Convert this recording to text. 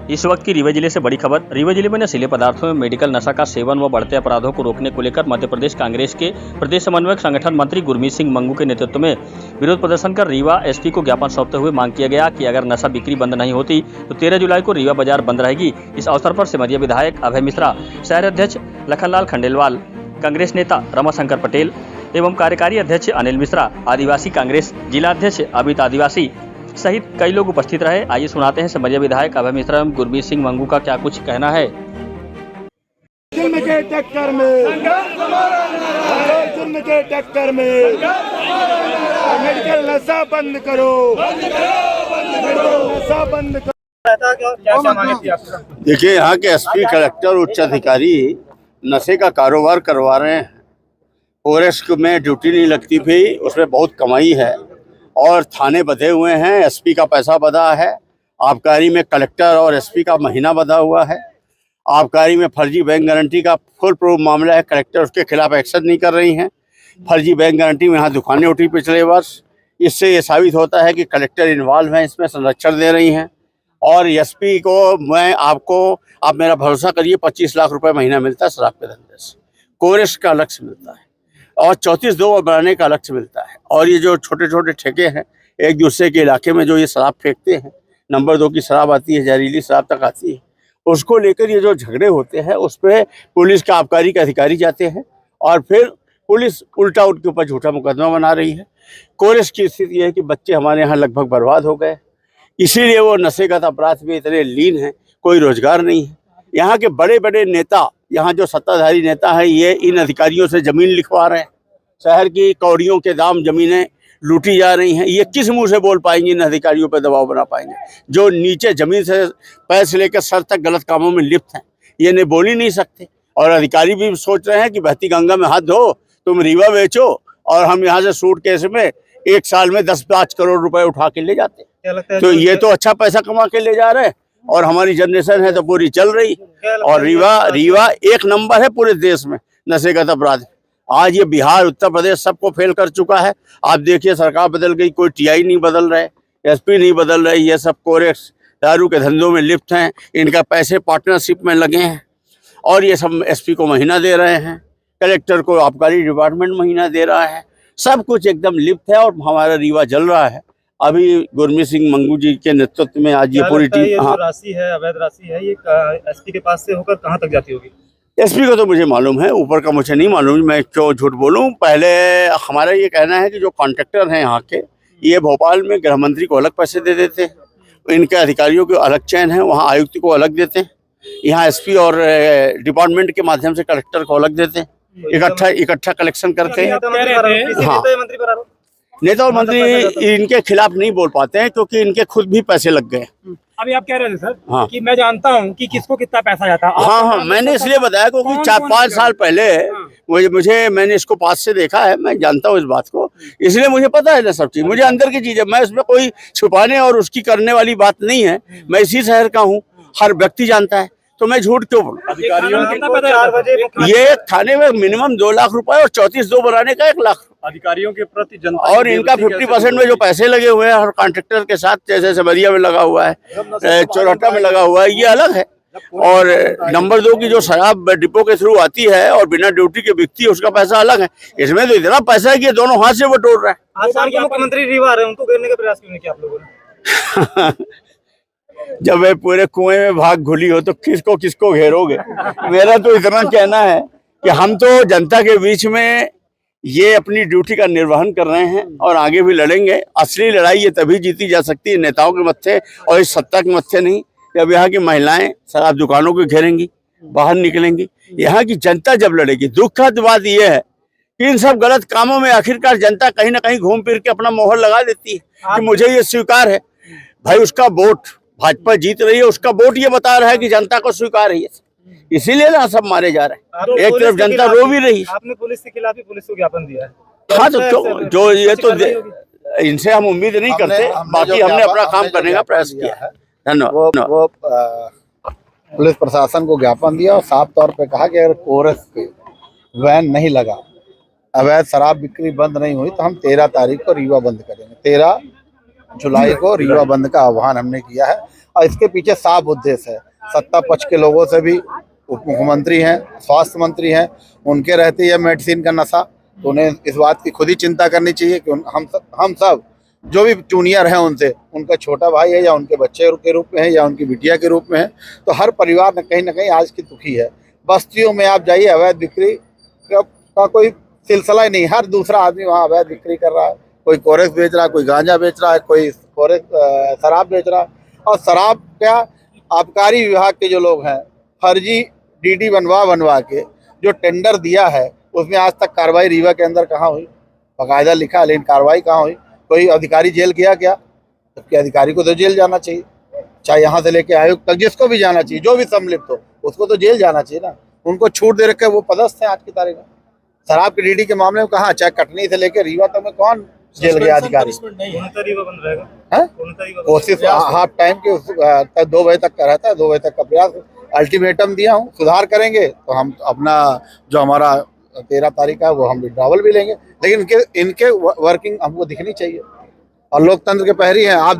इस वक्त की रीवा जिले से बड़ी खबर। रीवा जिले में नशीले पदार्थों में मेडिकल नशा का सेवन व बढ़ते अपराधों को रोकने को लेकर मध्य प्रदेश कांग्रेस के प्रदेश समन्वयक संगठन मंत्री गुरमीत सिंह मंगू के नेतृत्व में विरोध प्रदर्शन कर रीवा एसपी को ज्ञापन सौंपते हुए मांग किया गया कि अगर नशा बिक्री बंद नहीं होती तो 13 जुलाई को रीवा बाजार बंद रहेगी। इस अवसर पर सिमरिया विधायक अभय मिश्रा, शहर अध्यक्ष लखनलाल खंडेलवाल, कांग्रेस नेता रमाशंकर पटेल एवं कार्यकारी अध्यक्ष अनिल मिश्रा, आदिवासी कांग्रेस जिला अध्यक्ष अमित आदिवासी सहित कई लोग उपस्थित रहे। आइए सुनाते हैं सिमरिया विधायक अभय मिश्रा एवं गुरमीत सिंह मंगू का क्या कुछ कहना है। जुल्म के टक्कर में मेडिकल नशा बंद करो, नशा बंद करो। देखिए, यहाँ के एसपी, कलेक्टर, उच्च अधिकारी नशे का कारोबार करवा रहे हैं। फॉरेस्ट में ड्यूटी नहीं लगती थी, उसमें बहुत कमाई है और थाने बंधे हुए हैं। एसपी का पैसा बंधा है, आबकारी में कलेक्टर और एसपी का महीना बंधा हुआ है। आबकारी में फर्जी बैंक गारंटी का फुल प्रूफ मामला है, कलेक्टर उसके खिलाफ एक्शन नहीं कर रही हैं। फर्जी बैंक गारंटी में यहाँ दुकानें उठी पिछले वर्ष। इससे ये साबित होता है कि कलेक्टर इन्वॉल्व हैं, इसमें संरक्षण दे रही हैं। और एसपी को आप मेरा भरोसा करिए, 25 लाख रुपए महीना मिलता है शराब के धंधे से। कोरेश का लक्ष्य मिलता है और 34-2 बनाने का लक्ष्य मिलता है। और ये जो छोटे छोटे ठेके हैं एक दूसरे के इलाके में जो ये शराब फेंकते हैं, नंबर 2 की शराब आती है, जहरीली शराब तक आती है, उसको लेकर ये जो झगड़े होते हैं उस पर पुलिस का आबकारी के अधिकारी जाते हैं और फिर पुलिस उल्टा उनके ऊपर झूठा मुकदमा बना रही है। कोरेश की स्थिति है कि बच्चे हमारे यहाँ लगभग बर्बाद हो गए, इसीलिए वो नशेगत अपराध में इतने लीन हैं, कोई रोजगार नहीं है। यहाँ के बड़े बड़े नेता, यहाँ जो सत्ताधारी नेता हैं, ये इन अधिकारियों से जमीन लिखवा रहे हैं। शहर की कौड़ियों के दाम जमीनें लूटी जा रही हैं। ये किस मुंह से बोल पाएंगे, इन अधिकारियों पर दबाव बना पाएंगे जो नीचे जमीन से पैर से लेकर सर तक गलत कामों में लिप्त हैं। ये नहीं बोल ही नहीं सकते। और अधिकारी भी सोच रहे हैं कि बहती गंगा में हाथ धो, तुम रीवा बेचो और हम यहाँ से सूटकेस में एक साल में 10-5 करोड़ रुपए उठा के ले जाते। तो ये तो अच्छा पैसा कमा के ले जा रहे हैं और हमारी जनरेशन है तो पूरी चल रही। और रीवा एक नंबर है पूरे देश में नशेगत अपराध। आज ये बिहार, उत्तर प्रदेश सबको फेल कर चुका है। आप देखिए, सरकार बदल गई, कोई टीआई नहीं बदल रहे, एसपी नहीं बदल रहे, ये सब कोरेक्स दारू के धंधों में लिप्त हैं। इनका पैसे पार्टनरशिप में लगे हैं और ये सब एसपी को महीना दे रहे हैं, कलेक्टर को आबकारी डिपार्टमेंट महीना दे रहा है। सब कुछ एकदम लिप्त है और हमारा रीवा जल रहा है। अभी गुरमीत सिंह मंगू जी के नेतृत्व में आज ये पूरी टीम, हाँ, राशि है, अवैध राशि है, ये एसपी के पास से होकर कहाँ तक जाती होगी? एसपी को तो मुझे मालूम है, ऊपर का मुझे नहीं मालूम, मैं क्यों झूठ बोलूं। पहले हमारा ये कहना है कि जो कॉन्ट्रैक्टर हैं यहाँ के, ये भोपाल में गृह मंत्री को अलग पैसे दे देते हैं, इनके अधिकारियों को अलग चयन है, वहाँ आयुक्त को अलग देते हैं, यहाँ एसपी और डिपार्टमेंट के माध्यम से कलेक्टर को अलग देते हैं, इकट्ठा कलेक्शन करते हैं। हाँ, नेता और मंत्री इनके खिलाफ नहीं बोल पाते हैं क्योंकि इनके खुद भी पैसे लग गए। अभी आप कह रहे थे सर, हाँ, कि मैं जानता हूं कि किसको कितना पैसा जाता है। हाँ, मैंने इसलिए बताया क्योंकि 4-5 साल पहले मैंने इसको पास से देखा है, मैं जानता हूँ इस बात को, इसलिए मुझे पता है ना सब चीज, मुझे अंदर की चीज है। मैं इसमें कोई छुपाने और उसकी करने वाली बात नहीं है। मैं इसी शहर का हूँ, हर व्यक्ति जानता है, तो मैं झूठ क्यों बोलूं? ये थाने में मिनिमम 2 लाख रुपए और 34-2 बनाने का 1 लाख अधिकारियों के प्रति जनता और इनका 50% में जो पैसे लगे हुए हैं हर कॉन्ट्रैक्टर के साथ, जैसे सिमरिया में लगा हुआ है, चौराटा में लगा हुआ है, ये अलग है। और नंबर 2 की जो शराब डिपो के थ्रू आती है और बिना ड्यूटी के बिकती है, उसका पैसा अलग है। इसमें तो इतना पैसा है कि दोनों हाथ से बटोर रहा है। आज के मुख्यमंत्री रीवा आ रहे हैं, उनको घेरने का प्रयास क्यों नहीं किया आप लोगों ने? जब वे पूरे कुएं में भाग घुली हो तो किसको घेरोगे? मेरा तो इतना कहना है कि हम तो जनता के बीच में ये अपनी ड्यूटी का निर्वहन कर रहे हैं और आगे भी लड़ेंगे। असली लड़ाई ये तभी जीती जा सकती है नेताओं के मत्थे और इस सत्ता के मत्थे नहीं। जब यहाँ की महिलाएं शराब दुकानों को घेरेंगी, बाहर निकलेंगी, यहाँ की जनता जब लड़ेगी। दुखद बात यह है कि इन सब गलत कामों में आखिरकार जनता कहीं ना कहीं घूम फिर के अपना मोहर लगा देती है कि मुझे ये स्वीकार है। भाई, उसका वोट, भाजपा जीत रही है, उसका वोट ये बता रहा है कि जनता को स्वीकार है, इसीलिए ना सब मारे जा रहे हैं। एक तरफ जनता रो भी रही। आपने पुलिस के खिलाफ ही पुलिस को ज्ञापन दिया है। हाँ, तो जो ये तो इनसे हम उम्मीद नहीं करते, बाकी हमने अपना काम करने का प्रयास किया है। धन्यवाद। वो पुलिस प्रशासन को ज्ञापन दिया और साफ तौर पे कहा कि अगर कोरस पे वैन नहीं लगा, अवैध शराब बिक्री बंद नहीं हुई तो हम 13 तारीख को रीवा बंद करेंगे। 13 जुलाई को रीवा बंद का आह्वान हमने किया है और इसके पीछे साफ उद्देश्य है। सत्ता पक्ष के लोगों से भी, उप मुख्यमंत्री हैं, स्वास्थ्य मंत्री हैं, उनके रहते ये मेडिसिन का नशा, तो उन्हें इस बात की खुद ही चिंता करनी चाहिए कि हम सब जो भी जूनियर हैं उनसे, उनका छोटा भाई है या उनके बच्चे के रूप में है या उनकी बिटिया के रूप में है, तो हर परिवार न कहीं आज की दुखी है। बस्तियों में आप जाइए, अवैध बिक्री का कोई सिलसिला ही नहीं, हर दूसरा आदमी वहाँ अवैध बिक्री कर रहा है। कोई कोरेक्स बेच रहा है, कोई गांजा बेच रहा है, कोई शराब बेच रहा है। और शराब क्या, आबकारी विभाग के जो लोग हैं, फर्जी डीडी बनवा के जो टेंडर दिया है, उसमें आज तक कार्रवाई रीवा के अंदर कहाँ हुई? बाकायदा लिखा है, लेकिन कार्रवाई कहाँ हुई? कोई अधिकारी जेल गया क्या? जबकि अधिकारी को तो जेल जाना चाहिए, चाहे यहाँ से लेके आयोग तक जिसको भी जाना चाहिए, जो भी सम्मिलित हो उसको तो जेल जाना चाहिए ना। उनको छूट दे रखे, वो पदस्थ हैं आज की तारीख में। शराब की डीडी के मामले में कहाँ, चाहे कटनी से लेकर रीवा तक में कौन जेल गया अधिकारी? कोशिश हाफ टाइम के 2 बजे तक का रहता है, 2 बजे तक का प्रयास। अल्टीमेटम दिया हूँ, सुधार करेंगे तो हम अपना जो हमारा 13 तारीख का वो हम विड्रॉवल भी लेंगे, लेकिन इनके वर्किंग हमको दिखनी चाहिए। और लोकतंत्र के पहरी हैं आप।